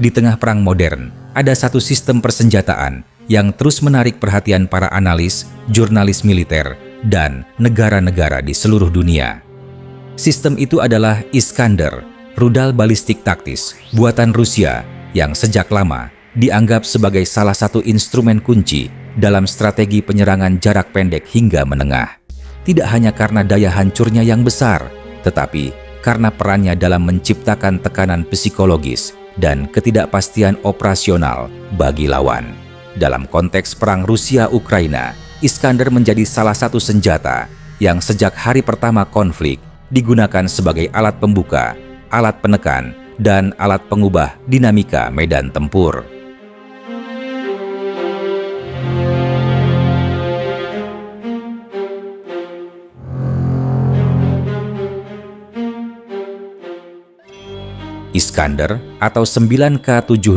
Di tengah perang modern, ada satu sistem persenjataan yang terus menarik perhatian para analis, jurnalis militer, dan negara-negara di seluruh dunia. Sistem itu adalah Iskander, rudal balistik taktis buatan Rusia yang sejak lama dianggap sebagai salah satu instrumen kunci dalam strategi penyerangan jarak pendek hingga menengah. Tidak hanya karena daya hancurnya yang besar, tetapi karena perannya dalam menciptakan tekanan psikologis dan ketidakpastian operasional bagi lawan. Dalam konteks perang Rusia-Ukraina, Iskander menjadi salah satu senjata yang sejak hari pertama konflik digunakan sebagai alat pembuka, alat penekan, dan alat pengubah dinamika medan tempur. Iskander atau 9K720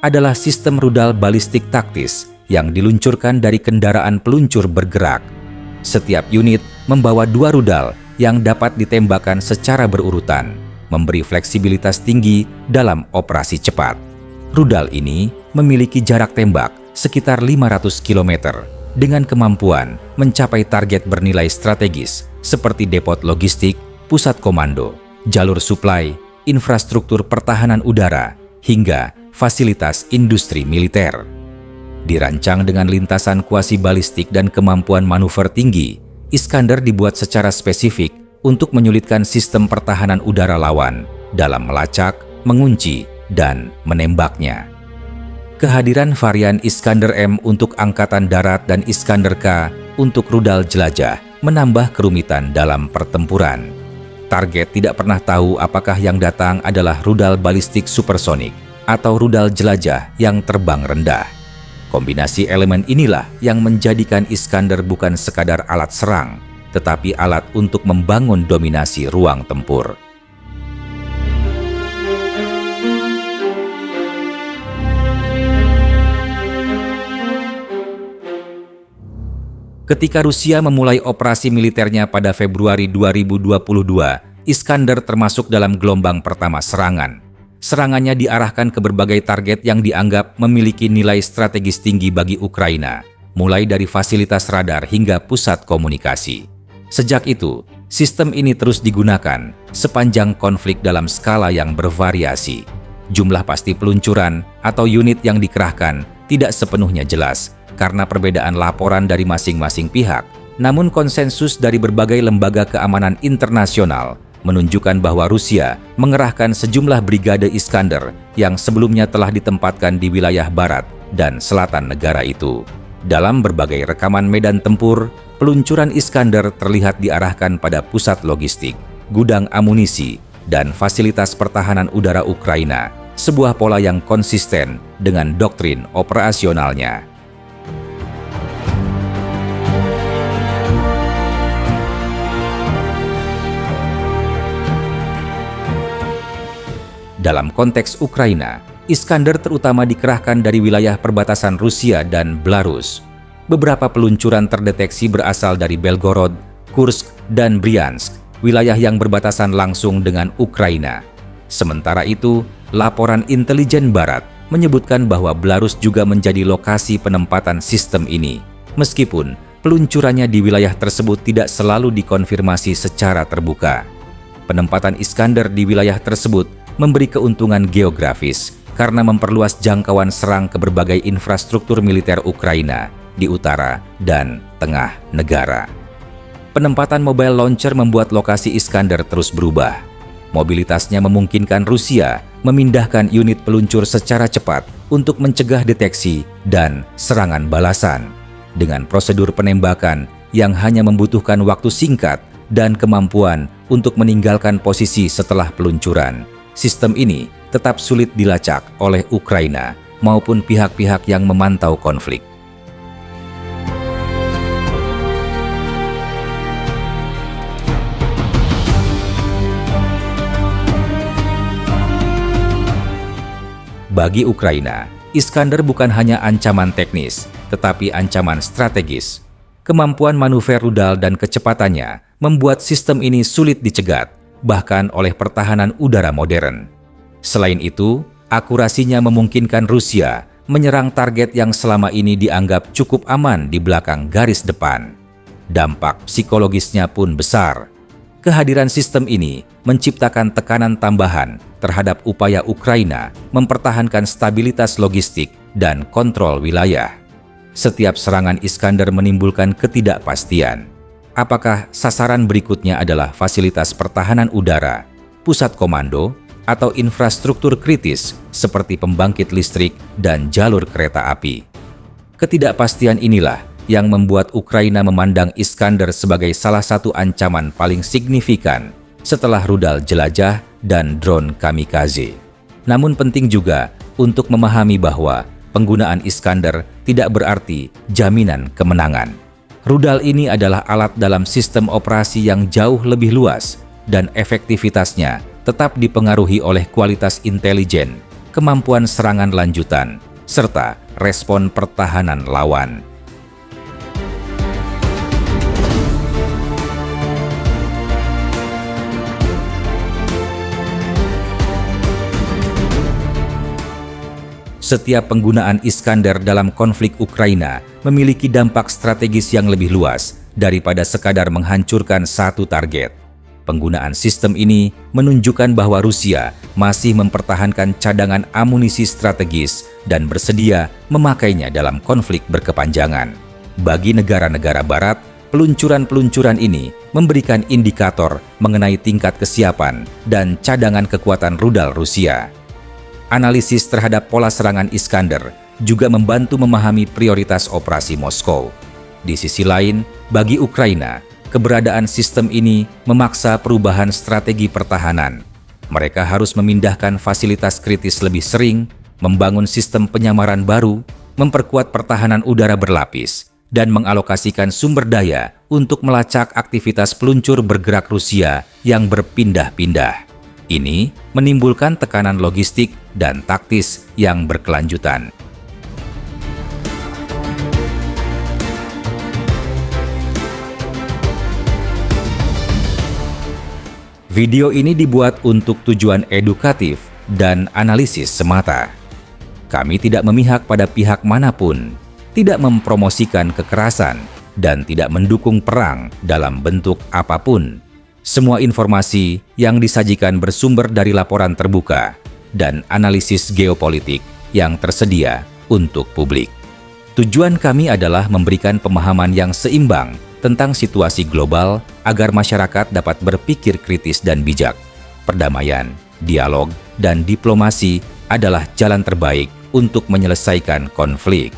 adalah sistem rudal balistik taktis yang diluncurkan dari kendaraan peluncur bergerak. Setiap unit membawa 2 rudal yang dapat ditembakkan secara berurutan, memberi fleksibilitas tinggi dalam operasi cepat. Rudal ini memiliki jarak tembak sekitar 500 km dengan kemampuan mencapai target bernilai strategis seperti depot logistik, pusat komando, jalur suplai, infrastruktur pertahanan udara, hingga fasilitas industri militer. Dirancang dengan lintasan kuasi balistik dan kemampuan manuver tinggi, Iskander dibuat secara spesifik untuk menyulitkan sistem pertahanan udara lawan dalam melacak, mengunci, dan menembaknya. Kehadiran varian Iskander M untuk Angkatan Darat dan Iskander K untuk rudal jelajah menambah kerumitan dalam pertempuran. Target tidak pernah tahu apakah yang datang adalah rudal balistik supersonik atau rudal jelajah yang terbang rendah. Kombinasi elemen inilah yang menjadikan Iskander bukan sekadar alat serang, tetapi alat untuk membangun dominasi ruang tempur. Ketika Rusia memulai operasi militernya pada Februari 2022, Iskander termasuk dalam gelombang pertama serangan. Serangannya diarahkan ke berbagai target yang dianggap memiliki nilai strategis tinggi bagi Ukraina, mulai dari fasilitas radar hingga pusat komunikasi. Sejak itu, sistem ini terus digunakan sepanjang konflik dalam skala yang bervariasi. Jumlah pasti peluncuran atau unit yang dikerahkan tidak sepenuhnya jelas karena perbedaan laporan dari masing-masing pihak. Namun konsensus dari berbagai lembaga keamanan internasional menunjukkan bahwa Rusia mengerahkan sejumlah brigade Iskander yang sebelumnya telah ditempatkan di wilayah barat dan selatan negara itu. Dalam berbagai rekaman medan tempur, peluncuran Iskander terlihat diarahkan pada pusat logistik, gudang amunisi, dan fasilitas pertahanan udara Ukraina, sebuah pola yang konsisten dengan doktrin operasionalnya. Dalam konteks Ukraina, Iskander terutama dikerahkan dari wilayah perbatasan Rusia dan Belarus. Beberapa peluncuran terdeteksi berasal dari Belgorod, Kursk, dan Bryansk, wilayah yang berbatasan langsung dengan Ukraina. Sementara itu, laporan intelijen Barat menyebutkan bahwa Belarus juga menjadi lokasi penempatan sistem ini, meskipun peluncurannya di wilayah tersebut tidak selalu dikonfirmasi secara terbuka. Penempatan Iskander di wilayah tersebut memberi keuntungan geografis karena memperluas jangkauan serang ke berbagai infrastruktur militer Ukraina di utara dan tengah negara. Penempatan mobile launcher membuat lokasi Iskander terus berubah. Mobilitasnya memungkinkan Rusia memindahkan unit peluncur secara cepat untuk mencegah deteksi dan serangan balasan. Dengan prosedur penembakan yang hanya membutuhkan waktu singkat dan kemampuan untuk meninggalkan posisi setelah peluncuran, sistem ini tetap sulit dilacak oleh Ukraina maupun pihak-pihak yang memantau konflik. Bagi Ukraina, Iskander bukan hanya ancaman teknis, tetapi ancaman strategis. Kemampuan manuver rudal dan kecepatannya membuat sistem ini sulit dicegat, bahkan oleh pertahanan udara modern. Selain itu, Akurasinya memungkinkan Rusia menyerang target yang selama ini dianggap cukup aman di belakang garis depan. Dampak psikologisnya pun besar. Kehadiran sistem ini menciptakan tekanan tambahan terhadap upaya Ukraina mempertahankan stabilitas logistik dan kontrol wilayah. Setiap serangan Iskander menimbulkan ketidakpastian. Apakah sasaran berikutnya adalah fasilitas pertahanan udara, pusat komando, atau infrastruktur kritis seperti pembangkit listrik dan jalur kereta api? Ketidakpastian inilah yang membuat Ukraina memandang Iskander sebagai salah satu ancaman paling signifikan setelah rudal jelajah dan drone kamikaze. Namun penting juga untuk memahami bahwa penggunaan Iskander tidak berarti jaminan kemenangan. Rudal ini adalah alat dalam sistem operasi yang jauh lebih luas dan efektivitasnya tetap dipengaruhi oleh kualitas intelijen, kemampuan serangan lanjutan, serta respon pertahanan lawan. Setiap penggunaan Iskander dalam konflik Ukraina memiliki dampak strategis yang lebih luas daripada sekadar menghancurkan satu target. Penggunaan sistem ini menunjukkan bahwa Rusia masih mempertahankan cadangan amunisi strategis dan bersedia memakainya dalam konflik berkepanjangan. Bagi negara-negara Barat, peluncuran-peluncuran ini memberikan indikator mengenai tingkat kesiapan dan cadangan kekuatan rudal Rusia. Analisis terhadap pola serangan Iskander juga membantu memahami prioritas operasi Moskow. Di sisi lain, bagi Ukraina, keberadaan sistem ini memaksa perubahan strategi pertahanan. Mereka harus memindahkan fasilitas kritis lebih sering, membangun sistem penyamaran baru, memperkuat pertahanan udara berlapis, dan mengalokasikan sumber daya untuk melacak aktivitas peluncur bergerak Rusia yang berpindah-pindah. Ini menimbulkan tekanan logistik dan taktis yang berkelanjutan. Video ini dibuat untuk tujuan edukatif dan analisis semata. Kami tidak memihak pada pihak manapun, tidak mempromosikan kekerasan, dan tidak mendukung perang dalam bentuk apapun. Semua informasi yang disajikan bersumber dari laporan terbuka dan analisis geopolitik yang tersedia untuk publik. Tujuan kami adalah memberikan pemahaman yang seimbang tentang situasi global agar masyarakat dapat berpikir kritis dan bijak. Perdamaian, dialog, dan diplomasi adalah jalan terbaik untuk menyelesaikan konflik.